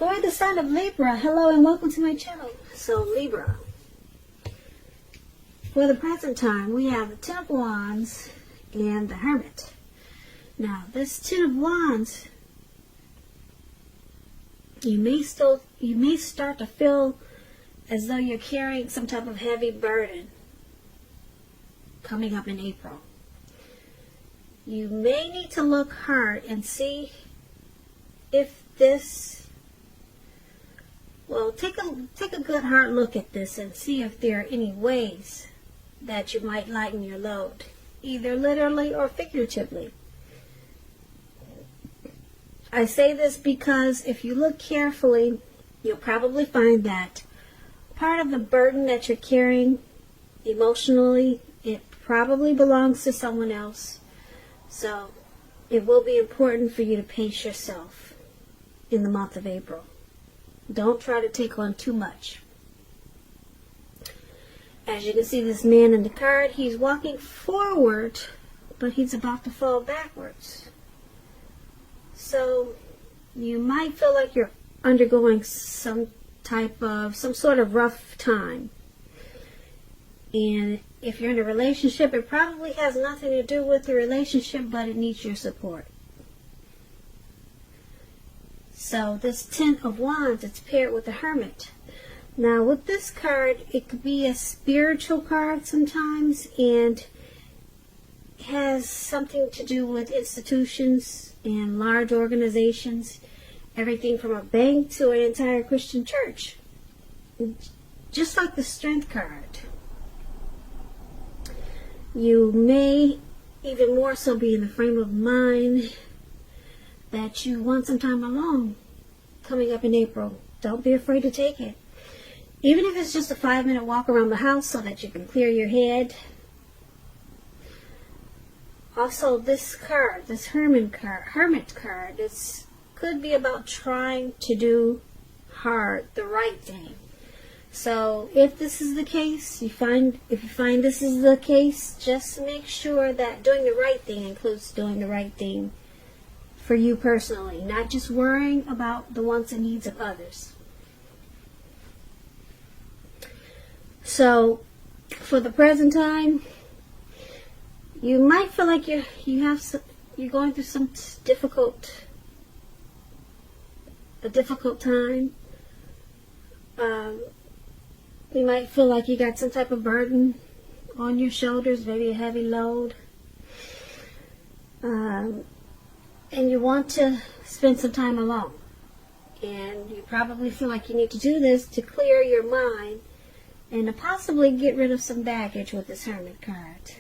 For the sign of Libra, hello and welcome to my channel. So Libra, for the present time, we have the Ten of Wands and the Hermit. Now, this Ten of Wands, you may start to feel as though you're carrying some type of heavy burden coming up in April. You may need to look hard and see if this, well, take a good hard look at this and see if there are any ways that you might lighten your load, either literally or figuratively. I say this because if you look carefully, you'll probably find that part of the burden that you're carrying emotionally, it probably belongs to someone else. So it will be important for you to pace yourself in the month of April. Don't try to take on too much. As you can see, this man in the card, he's walking forward, but he's about to fall backwards. So you might feel like you're undergoing some sort of rough time. And if you're in a relationship, it probably has nothing to do with the relationship, but it needs your support. So this Ten of Wands, it's paired with the Hermit. Now with this card, it could be a spiritual card sometimes, and has something to do with institutions and large organizations, everything from a bank to an entire Christian church. Just like the Strength card, you may even more so be in the frame of mind that you want some time alone coming up in April. Don't be afraid to take it. Even if it's just a 5-minute walk around the house so that you can clear your head. Also, this card, this Hermit card, it could be about trying to do the right thing. So if this is the case, if you find this is the case, just make sure that doing the right thing includes doing the right thing for you personally, not just worrying about the wants and needs of others. So for the present time, you might feel like you're going through some a difficult time. You might feel like you got some type of burden on your shoulders, maybe a heavy load. And you want to spend some time alone. And you probably feel like you need to do this to clear your mind and to possibly get rid of some baggage with this Hermit card.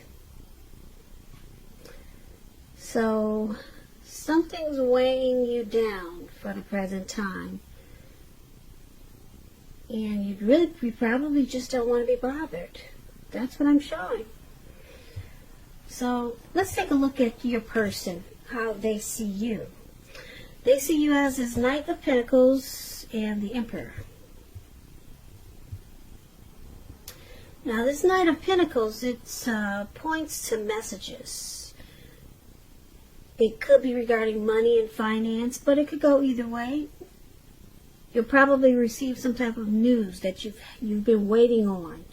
So something's weighing you down for the present time. And you probably just don't want to be bothered. That's what I'm showing. So let's take a look at your person, how they see you. They see you as this Knight of Pentacles and the Emperor. Now this Knight of Pentacles, it points to messages. It could be regarding money and finance, but it could go either way. You'll probably receive some type of news that you've been waiting on.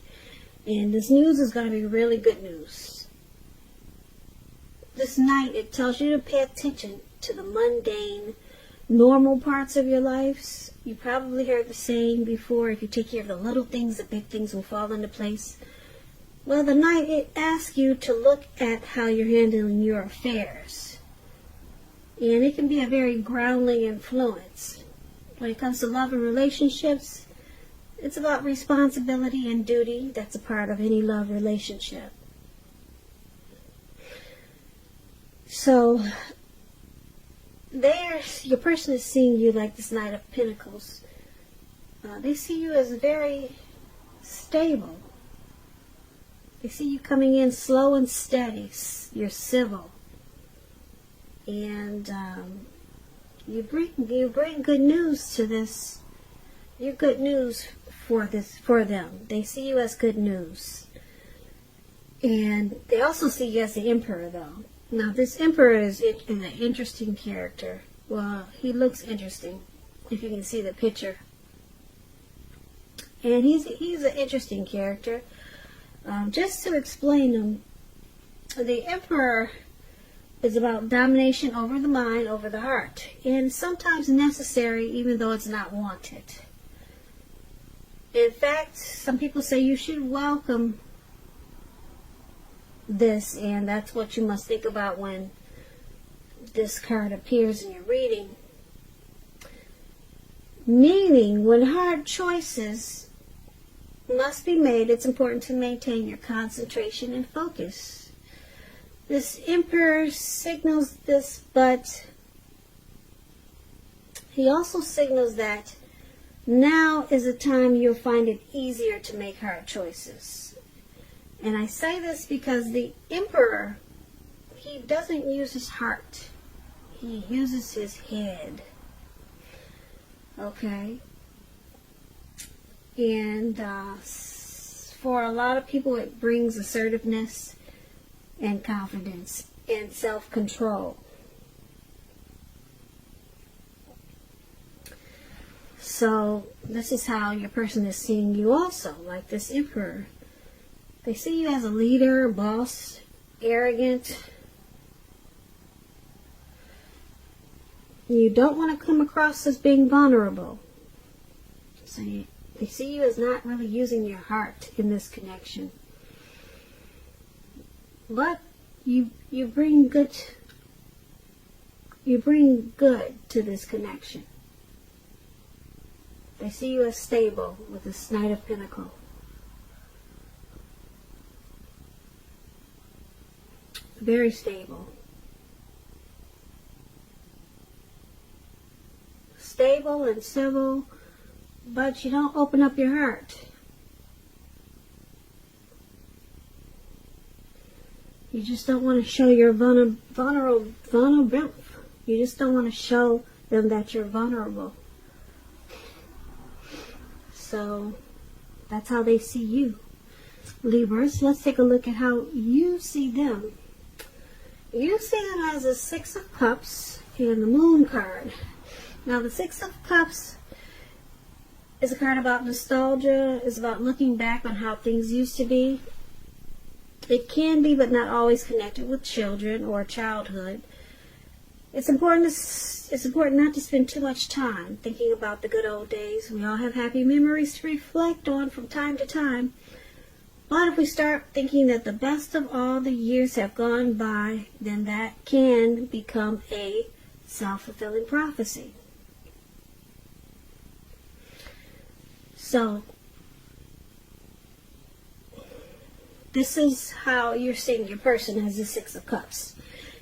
And this news is going to be really good news. This Knight, it tells you to pay attention to the mundane, normal parts of your lives. You probably heard the saying before, if you take care of the little things, the big things will fall into place. Well, the Knight, it asks you to look at how you're handling your affairs. And it can be a very grounding influence. When it comes to love and relationships, it's about responsibility and duty. That's a part of any love relationship. So, your person is seeing you like this Knight of Pentacles. They see you as very stable. They see you coming in slow and steady. You're civil. And you bring good news to this. You're good news for them. They see you as good news. And they also see you as the Emperor, though. Now, this Emperor is an interesting character. Well, he looks interesting if you can see the picture. And he's an interesting character. Just to explain him, the Emperor is about domination over the mind, over the heart, and sometimes necessary even though it's not wanted. In fact, some people say you should welcome this, and that's what you must think about when this card appears in your reading. Meaning, when hard choices must be made, it's important to maintain your concentration and focus. This Emperor signals this, but he also signals that now is a time you'll find it easier to make hard choices. And I say this because the Emperor, he doesn't use his heart. He uses his head. Okay? And for a lot of people, it brings assertiveness and confidence and self-control. So this is how your person is seeing you also, like this Emperor. They see you as a leader, boss, arrogant. You don't want to come across as being vulnerable. So they see you as not really using your heart in this connection. But you bring good to this connection. They see you as stable with this Knight of Pentacles. Very stable. Stable and civil, but you don't open up your heart. You just don't want to show your vulnerable. You just don't want to show them that you're vulnerable. So that's how they see you. Libras, let's take a look at how you see them. You see them as a Six of Cups and the Moon card. Now the Six of Cups is a card about nostalgia. It's about looking back on how things used to be. It can be, but not always, connected with children or childhood. It's important not to spend too much time thinking about the good old days. We all have happy memories to reflect on from time to time. But if we start thinking that the best of all the years have gone by, then that can become a self-fulfilling prophecy. So, this is how you're seeing your person, as the Six of Cups.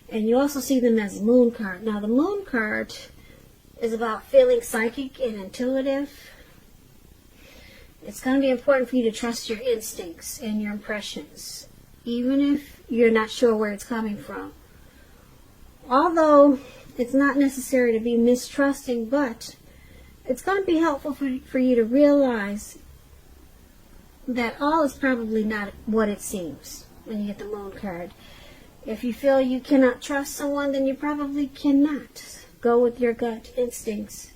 And you also see them as a Moon card. Now, the Moon card is about feeling psychic and intuitive. It's going to be important for you to trust your instincts and your impressions, even if you're not sure where it's coming from. Although it's not necessary to be mistrusting, but it's going to be helpful for you to realize that all is probably not what it seems when you get the Moon card. If you feel you cannot trust someone, then you probably cannot. Go with your gut instincts.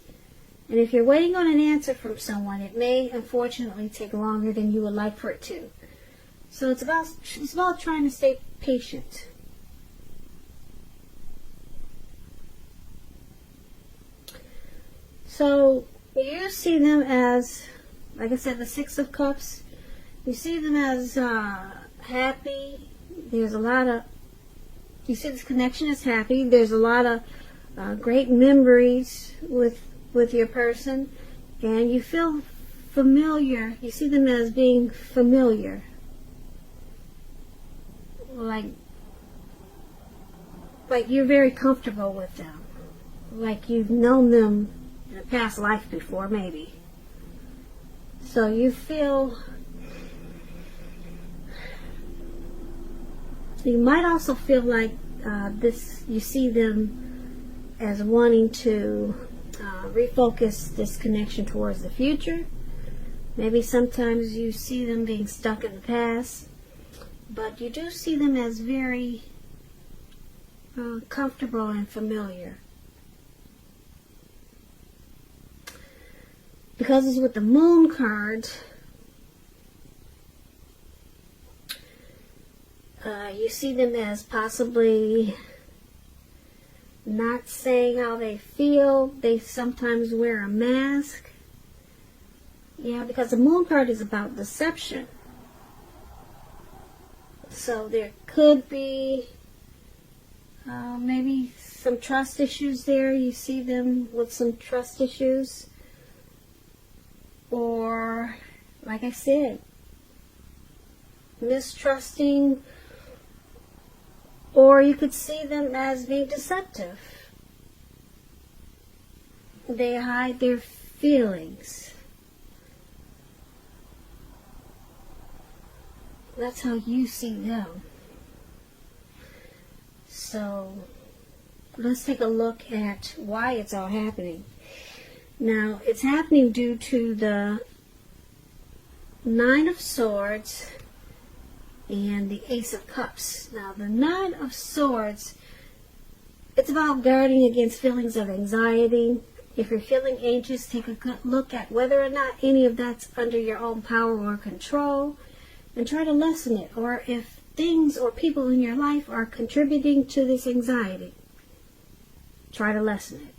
And if you're waiting on an answer from someone, it may unfortunately take longer than you would like for it to. So it's about trying to stay patient. So you see them as, like I said, the Six of Cups. You see them as happy. There's a lot of, you see this connection is happy. There's a lot of great memories with your person, and you feel familiar. You see them as being familiar, like you're very comfortable with them, like you've known them in a past life before, maybe. So you feel, you might also feel like you see them as wanting to refocus this connection towards the future. Maybe sometimes you see them being stuck in the past, but you do see them as very comfortable and familiar. because it's with the moon card, you see them as possibly not saying how they feel. They sometimes wear a mask. Yeah, because the moon card is about deception. So there could be maybe some trust issues there. You see them with some trust issues. Or, like I said, mistrusting. Or you could see them as being deceptive. They hide their feelings. That's how you see them. So, let's take a look at why it's all happening. Now, it's happening due to the Nine of Swords and the Ace of Cups. Now, the Nine of Swords, it's about guarding against feelings of anxiety. If you're feeling anxious, take a good look at whether or not any of that's under your own power or control, and try to lessen it. Or if things or people in your life are contributing to this anxiety, try to lessen it.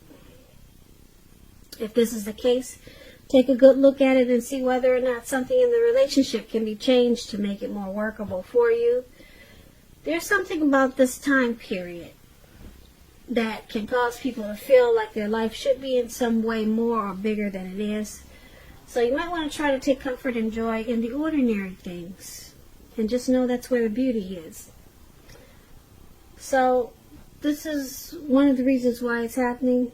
If this is the case, take a good look at it and see whether or not something in the relationship can be changed to make it more workable for you. There's something about this time period that can cause people to feel like their life should be in some way more or bigger than it is. So you might want to try to take comfort and joy in the ordinary things. And just know that's where the beauty is. So this is one of the reasons why it's happening.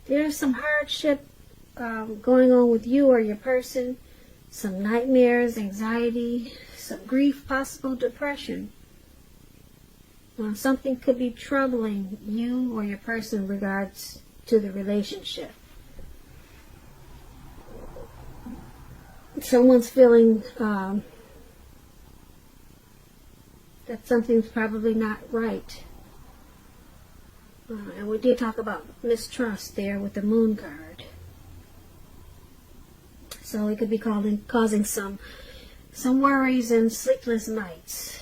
There's some hardship going on with you or your person. Some nightmares, anxiety, some grief, possible depression. Something could be troubling you or your person in regards to the relationship. Someone's feeling that something's probably not right. And we did talk about mistrust there with the moon card. So it could be causing some worries and sleepless nights.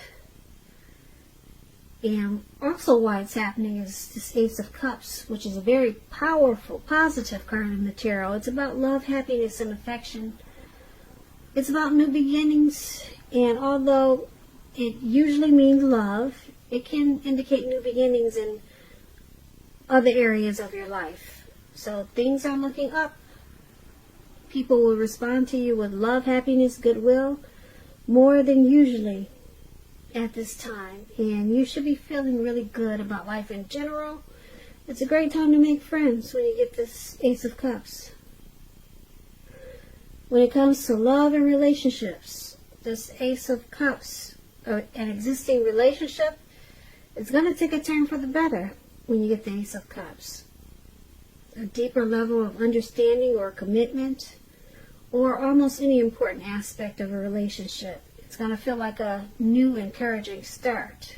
And also why it's happening is this Ace of Cups, which is a very powerful, positive card in the tarot. It's about love, happiness, and affection. It's about new beginnings, and although it usually means love, it can indicate new beginnings in other areas of your life. So things are looking up. People will respond to you with love, happiness, goodwill, more than usually at this time. And you should be feeling really good about life in general. It's a great time to make friends when you get this Ace of Cups. When it comes to love and relationships, this Ace of Cups, an existing relationship, it's going to take a turn for the better when you get the Ace of Cups. A deeper level of understanding or commitment, or almost any important aspect of a relationship. It's going to feel like a new, encouraging start.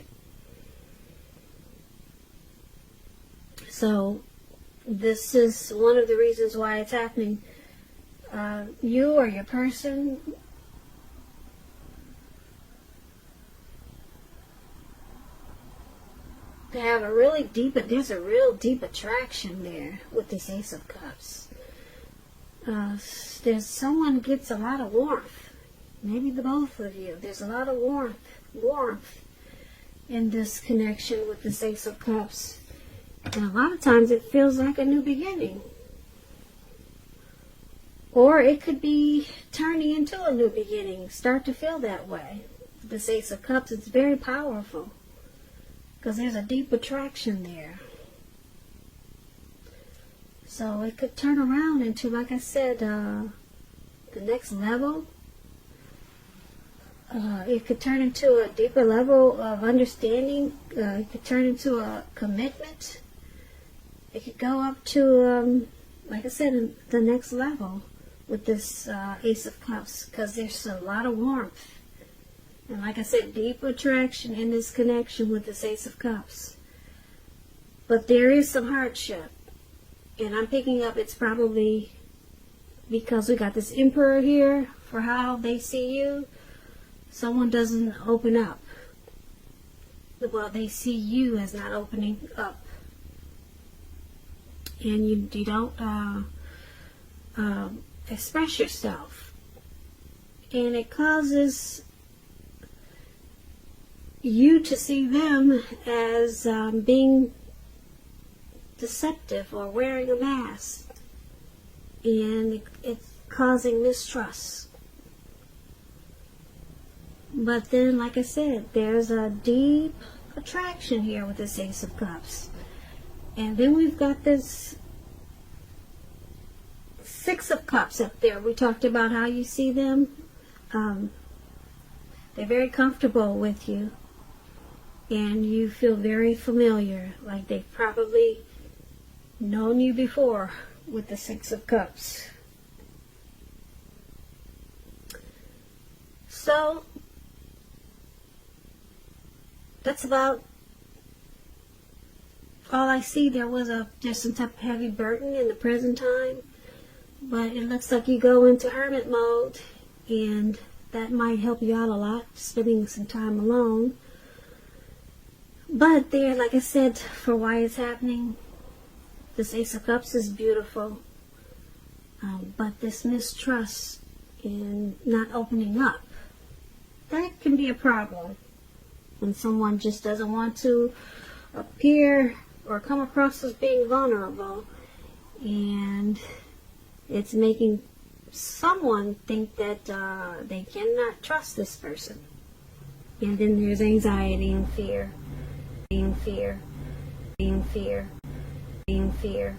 So, this is one of the reasons why it's happening. You or your person have a really deep, there's a real deep attraction there with this Ace of Cups. There's someone gets a lot of warmth. Maybe the both of you. There's a lot of warmth in this connection with this Ace of Cups. And a lot of times it feels like a new beginning. Or it could be turning into a new beginning. Start to feel that way. This Ace of Cups, it's very powerful. Because there's a deep attraction there. So it could turn around into, like I said, the next level. It could turn into a deeper level of understanding. It could turn into a commitment. It could go up to, like I said, the next level with this Ace of Cups. Because there's a lot of warmth. And like I said, deep attraction in this connection with this Ace of Cups. But there is some hardship. And I'm picking up it's probably because we got this emperor here for how they see you. Someone doesn't open up. Well, they see you as not opening up. And you don't express yourself. And it causes you to see them as being deceptive or wearing a mask. And it's causing mistrust. But then, like I said, there's a deep attraction here with this Ace of Cups. And then we've got this Six of Cups up there. We talked about how you see them. They're very comfortable with you. And you feel very familiar, like they've probably known you before with the Six of Cups. So, that's about all I see. There's some type of heavy burden in the present time, but it looks like you go into hermit mode, and that might help you out a lot, spending some time alone. But there, like I said, for why it's happening, this Ace of Cups is beautiful, but this mistrust and not opening up, that can be a problem. When someone just doesn't want to appear or come across as being vulnerable, and it's making someone think that they cannot trust this person. And then there's anxiety and fear, fear.